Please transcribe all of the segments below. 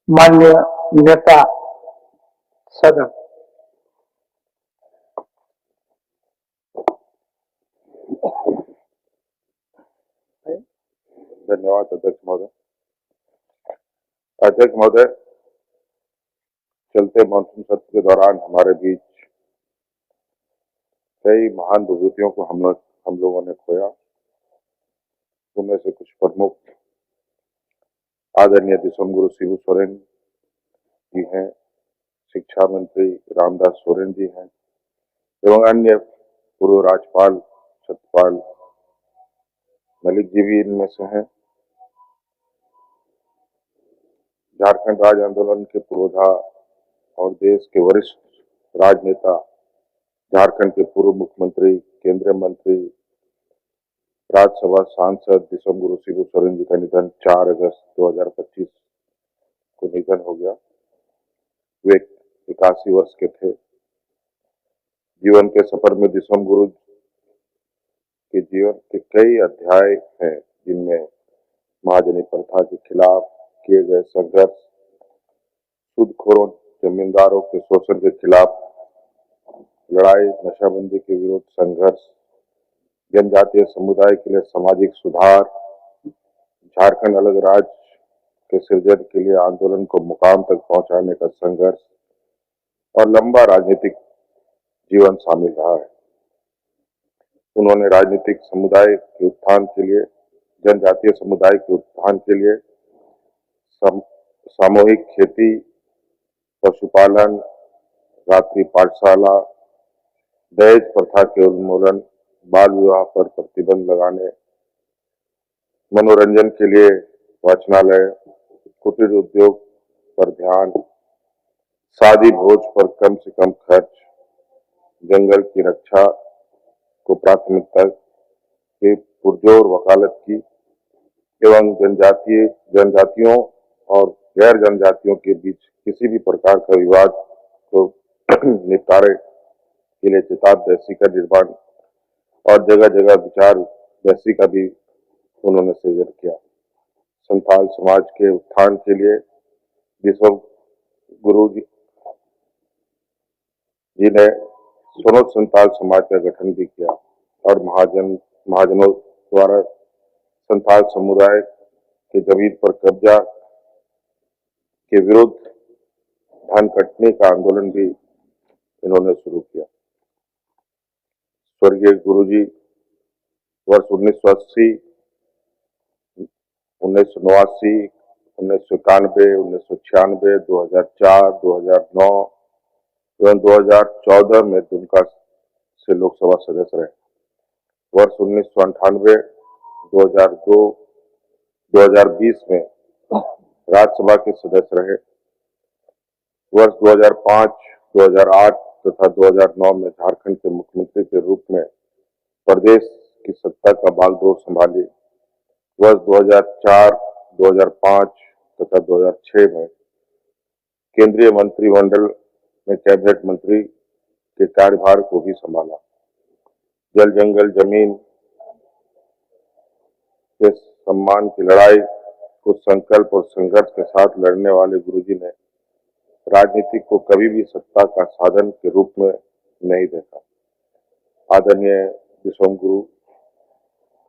माननीय नेता सदन, धन्यवाद अध्यक्ष महोदय। अध्यक्ष महोदय, चलते मानसून सत्र के दौरान हमारे बीच कई महान विभूतियों को हम लोगों ने खोया। उनमें से कुछ प्रमुख आदरणीय दिसोम गुरु शिबू सोरेन जी हैं, शिक्षा मंत्री रामदास सोरेन जी हैं एवं अन्य पूर्व राज्यपाल सत्यपाल मलिक जी भी इनमें से हैं। झारखंड राज्य आंदोलन के पुरोधा और देश के वरिष्ठ राजनेता, झारखंड के पूर्व मुख्यमंत्री, केंद्रीय मंत्री, राज्यसभा सांसद दिसोम गुरु शिबू सोरेन जी का निधन 4 अगस्त 2025 को निधन हो गया। वे 81 वर्ष के थे। जीवन के सफर में दिसोम गुरु के जीवन के कई अध्याय हैं, जिनमें महाजनी प्रथा के खिलाफ किए गए संघर्ष, सूदखोरों जमींदारों के शोषण के खिलाफ लड़ाई, नशाबंदी के विरुद्ध संघर्ष, जनजातीय समुदाय के लिए सामाजिक सुधार, झारखंड अलग राज्य के सृजन के लिए आंदोलन को मुकाम तक पहुंचाने का संघर्ष और लंबा राजनीतिक जीवन शामिल रहा है। उन्होंने राजनीतिक समुदाय के उत्थान के लिए, जनजातीय समुदाय के उत्थान के लिए सामूहिक खेती, पशुपालन, रात्रि पाठशाला, दहेज प्रथा के उन्मूलन, बाल विवाह पर प्रतिबंध लगाने, मनोरंजन के लिए वाचनालय, कुटीर उद्योग पर ध्यान, शादी भोज पर कम से कम खर्च, जंगल की रक्षा को प्राथमिकता की पुरजोर वकालत की एवं जनजातियों और गैर जनजातियों के बीच किसी भी प्रकार का विवाद को निपटारे के लिए चिताब दहसी का निर्माण और जगह जगह विचार दहसी का भी उन्होंने सृजन किया। संथाल समाज के उत्थान के लिए दिसोम गुरु जी ने स्वरोज संथाल समाज का गठन भी किया और महाजनों द्वारा संथाल समुदाय के जमीन पर कब्जा के विरुद्ध धन कटने का आंदोलन भी इन्होंने शुरू किया। स्वर्गीय गुरुजी वर्ष 1980, 1989, 1991, 1996, 2004, 2009 एवं 2014 में दुमका से लोकसभा सदस्य रहे। वर्ष 1998, 2002, 2020 में राज्यसभा के सदस्य रहे। वर्ष 2005, 2008 तथा 2009 में झारखंड के मुख्यमंत्री के रूप में प्रदेश की सत्ता का बागडोर संभाली। वर्ष 2004, 2005 तथा 2006 में केंद्रीय मंत्रिमंडल में कैबिनेट मंत्री के कार्यभार को भी संभाला। जल जंगल जमीन के सम्मान की लड़ाई को संकल्प और संघर्ष के साथ लड़ने वाले गुरुजी ने राजनीति को कभी भी सत्ता का साधन के रूप में नहीं देखा। आदरणीय दिसोम गुरु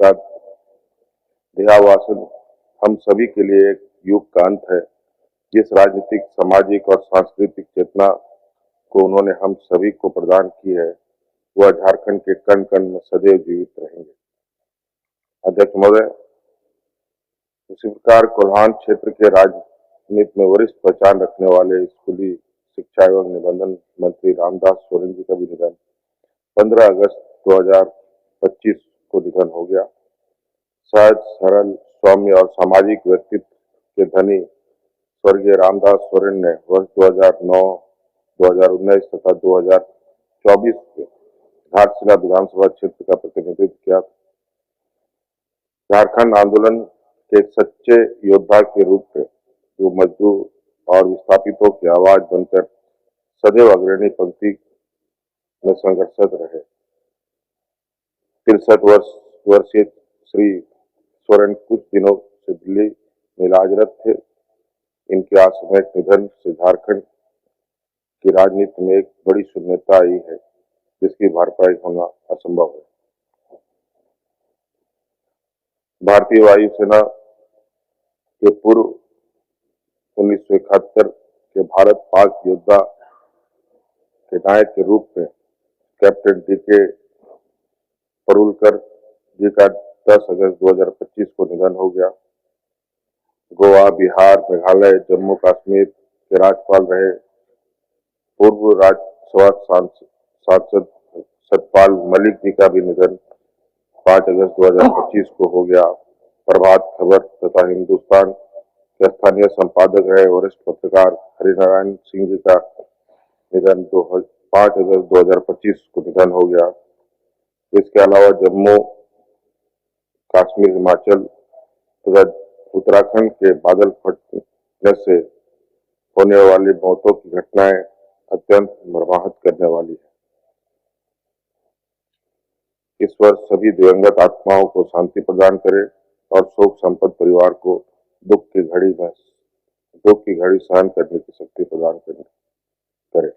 का देहावसान हम सभी के लिए एक युग का अंत है। जिस राजनीतिक, सामाजिक और सांस्कृतिक चेतना को उन्होंने हम सभी को प्रदान की है, वह झारखंड के कण कण में सदैव जीवित रहेंगे। अध्यक्ष महोदय, उसी प्रकार कोल्हान क्षेत्र के राजनीति में वरिष्ठ पहचान रखने वाले स्कूली शिक्षा एवं निबंधन मंत्री रामदास सोरेन जी का भी निधन 15 अगस्त 2025 को निधन हो गया। सहज, सरल, सौम्य और सामाजिक व्यक्तित्व के धनी स्वर्गीय रामदास सोरेन ने वर्ष 2009, 2019 तथा 2024 में घाटशिला विधानसभा क्षेत्र का प्रतिनिधित्व किया। झारखंड आंदोलन के एक सच्चे योद्धा के रूप में जो मजदूर और विस्थापितों की आवाज बनकर सदैव अग्रणी पंक्ति में संघर्षरत रहे। 63 वर्षीय श्री सोरेन कुछ दिनों से दिल्ली में इलाजरत थे। इनके आकस्मिक निधन से झारखंड की राजनीति में एक बड़ी शून्यता आई है, जिसकी भरपाई होना असंभव है। भारतीय वायुसेना के पूर्व 1971 के भारत पाक योद्धा के नायक के रूप में कैप्टन डी.के. परुलकर जी का 10 अगस्त 2025 को निधन हो गया। गोवा, बिहार, मेघालय, जम्मू कश्मीर के राज्यपाल रहे पूर्व राज्यसभा सांसद सतपाल मलिक जी का भी निधन 5 अगस्त 2025 को हो गया। प्रभात खबर तथा हिंदुस्तान के स्थानीय संपादक रहे वरिष्ठ पत्रकार हरिनारायण सिंह जी का निधन 5 अगस्त 2025 को निधन हो गया। इसके अलावा जम्मू कश्मीर, हिमाचल तथा उत्तराखंड के बादल फटने से होने वाली मौतों की घटनाएं अत्यंत मर्माहत करने वाली है। इस वर्ष सभी दिवंगत आत्माओं को शांति प्रदान करे और शोक संपन्न परिवार को दुख की घड़ी सहन करने की शक्ति प्रदान करे।